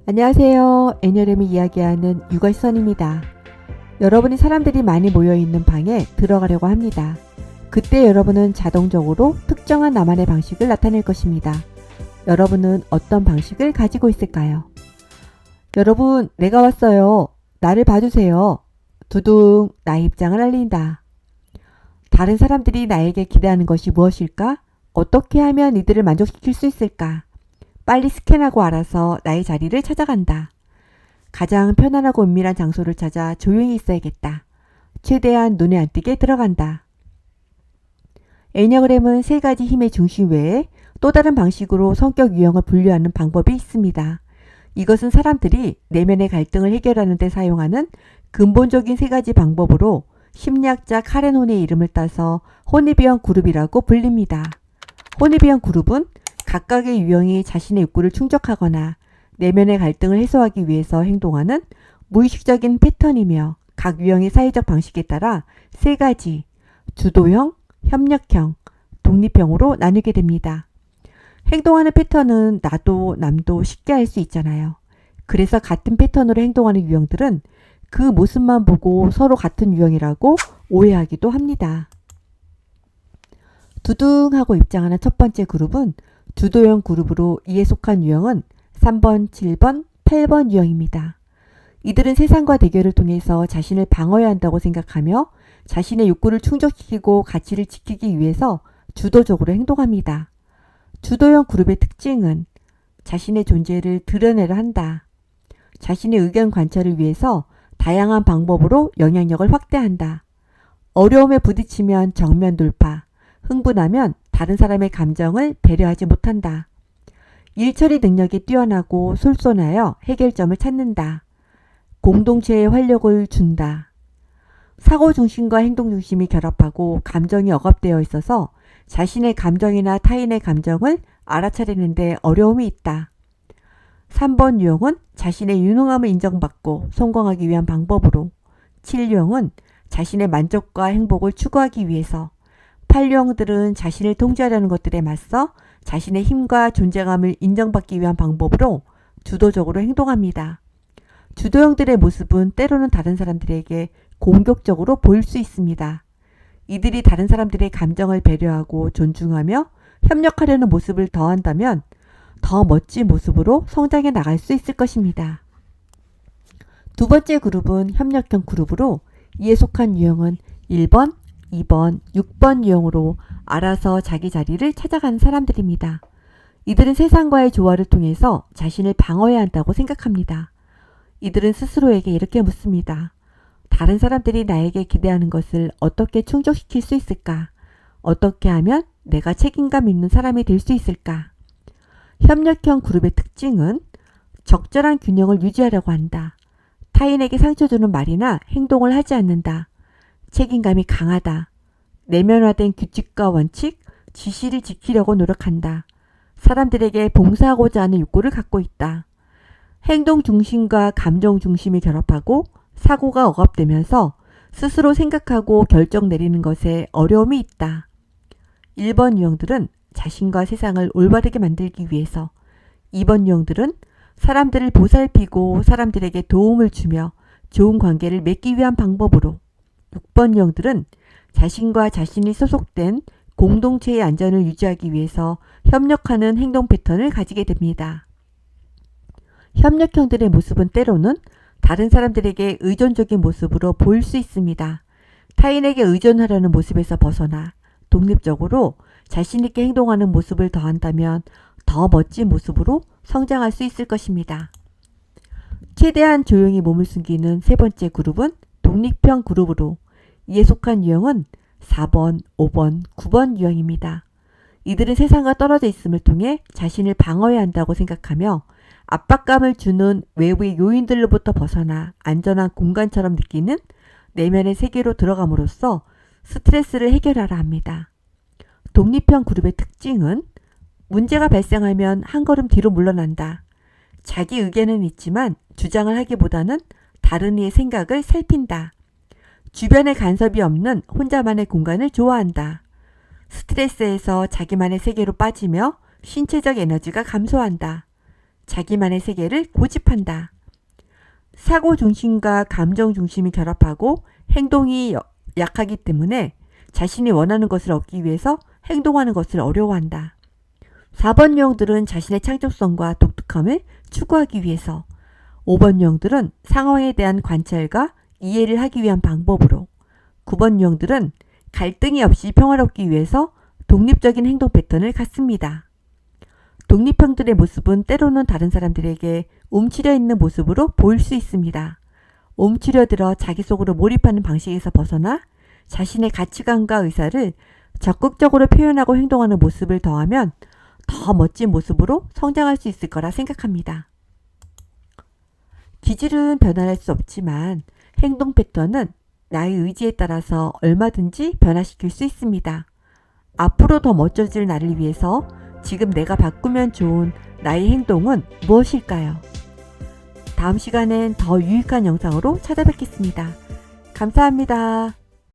안녕하세요. 애녀렘이 이야기하는 유걸선입니다. 여러분이 사람들이 많이 모여있는 방에 들어가려고 합니다. 그때 여러분은 자동적으로 특정한 나만의 방식을 나타낼 것입니다. 여러분은 어떤 방식을 가지고 있을까요? 여러분, 내가 왔어요. 나를 봐주세요. 두둥, 나의 입장을 알린다. 다른 사람들이 나에게 기대하는 것이 무엇일까? 어떻게 하면 이들을 만족시킬 수 있을까? 빨리 스캔하고 알아서 나의 자리를 찾아간다. 가장 편안하고 은밀한 장소를 찾아 조용히 있어야겠다. 최대한 눈에 안 띄게 들어간다. 에니어그램은 세 가지 힘의 중심 외에 또 다른 방식으로 성격 유형을 분류하는 방법이 있습니다. 이것은 사람들이 내면의 갈등을 해결하는 데 사용하는 근본적인 세 가지 방법으로 심리학자 카렌 혼의 이름을 따서 호니비언 그룹이라고 불립니다. 호니비언 그룹은 각각의 유형이 자신의 욕구를 충족하거나 내면의 갈등을 해소하기 위해서 행동하는 무의식적인 패턴이며 각 유형의 사회적 방식에 따라 세 가지 주도형, 협력형, 독립형으로 나누게 됩니다. 행동하는 패턴은 나도 남도 쉽게 알 수 있잖아요. 그래서 같은 패턴으로 행동하는 유형들은 그 모습만 보고 서로 같은 유형이라고 오해하기도 합니다. 두둥하고 입장하는 첫 번째 그룹은 주도형 그룹으로 이에 속한 유형은 3번, 7번, 8번 유형입니다. 이들은 세상과 대결을 통해서 자신을 방어해야 한다고 생각하며 자신의 욕구를 충족시키고 가치를 지키기 위해서 주도적으로 행동합니다. 주도형 그룹의 특징은 자신의 존재를 드러내려 한다. 자신의 의견 관철을 위해서 다양한 방법으로 영향력을 확대한다. 어려움에 부딪히면 정면 돌파, 흥분하면 다른 사람의 감정을 배려하지 못한다. 일처리 능력이 뛰어나고 솔선하여 해결점을 찾는다. 공동체에 활력을 준다. 사고 중심과 행동 중심이 결합하고 감정이 억압되어 있어서 자신의 감정이나 타인의 감정을 알아차리는 데 어려움이 있다. 3번 유형은 자신의 유능함을 인정받고 성공하기 위한 방법으로, 7유형은 자신의 만족과 행복을 추구하기 위해서, 8유형들은 자신을 통제하려는 것들에 맞서 자신의 힘과 존재감을 인정받기 위한 방법으로 주도적으로 행동합니다. 주도형들의 모습은 때로는 다른 사람들에게 공격적으로 보일 수 있습니다. 이들이 다른 사람들의 감정을 배려하고 존중하며 협력하려는 모습을 더한다면 더 멋진 모습으로 성장해 나갈 수 있을 것입니다. 두 번째 그룹은 협력형 그룹으로 이에 속한 유형은 1번, 2번, 6번 유형으로 알아서 자기 자리를 찾아가는 사람들입니다. 이들은 세상과의 조화를 통해서 자신을 방어해야 한다고 생각합니다. 이들은 스스로에게 이렇게 묻습니다. 다른 사람들이 나에게 기대하는 것을 어떻게 충족시킬 수 있을까? 어떻게 하면 내가 책임감 있는 사람이 될 수 있을까? 협력형 그룹의 특징은 적절한 균형을 유지하려고 한다. 타인에게 상처 주는 말이나 행동을 하지 않는다. 책임감이 강하다. 내면화된 규칙과 원칙, 지시를 지키려고 노력한다. 사람들에게 봉사하고자 하는 욕구를 갖고 있다. 행동 중심과 감정 중심이 결합하고 사고가 억압되면서 스스로 생각하고 결정 내리는 것에 어려움이 있다. 1번 유형들은 자신과 세상을 올바르게 만들기 위해서, 2번 유형들은 사람들을 보살피고 사람들에게 도움을 주며 좋은 관계를 맺기 위한 방법으로, 6번 유형들은 자신과 자신이 소속된 공동체의 안전을 유지하기 위해서 협력하는 행동 패턴을 가지게 됩니다. 협력형들의 모습은 때로는 다른 사람들에게 의존적인 모습으로 보일 수 있습니다. 타인에게 의존하려는 모습에서 벗어나 독립적으로 자신 있게 행동하는 모습을 더한다면 더 멋진 모습으로 성장할 수 있을 것입니다. 최대한 조용히 몸을 숨기는 세 번째 그룹은 독립형 그룹으로 이에 속한 유형은 4번, 5번, 9번 유형입니다. 이들은 세상과 떨어져 있음을 통해 자신을 방어해야 한다고 생각하며 압박감을 주는 외부의 요인들로부터 벗어나 안전한 공간처럼 느끼는 내면의 세계로 들어감으로써 스트레스를 해결하라 합니다. 독립형 그룹의 특징은 문제가 발생하면 한 걸음 뒤로 물러난다. 자기 의견은 있지만 주장을 하기보다는 다른 이의 생각을 살핀다. 주변에 간섭이 없는 혼자만의 공간을 좋아한다. 스트레스에서 자기만의 세계로 빠지며 신체적 에너지가 감소한다. 자기만의 세계를 고집한다. 사고 중심과 감정 중심이 결합하고 행동이 약하기 때문에 자신이 원하는 것을 얻기 위해서 행동하는 것을 어려워한다. 4번 유형들은 자신의 창조성과 독특함을 추구하기 위해서, 5번 유형들은 상황에 대한 관찰과 이해를 하기 위한 방법으로, 9번 유형들은 갈등이 없이 평화롭기 위해서 독립적인 행동 패턴을 갖습니다. 독립형들의 모습은 때로는 다른 사람들에게 움츠려 있는 모습으로 보일 수 있습니다. 움츠려들어 자기 속으로 몰입하는 방식에서 벗어나 자신의 가치관과 의사를 적극적으로 표현하고 행동하는 모습을 더하면 더 멋진 모습으로 성장할 수 있을 거라 생각합니다. 기질은 변화할 수 없지만 행동 패턴은 나의 의지에 따라서 얼마든지 변화시킬 수 있습니다. 앞으로 더 멋져질 나를 위해서 지금 내가 바꾸면 좋은 나의 행동은 무엇일까요? 다음 시간엔 더 유익한 영상으로 찾아뵙겠습니다. 감사합니다.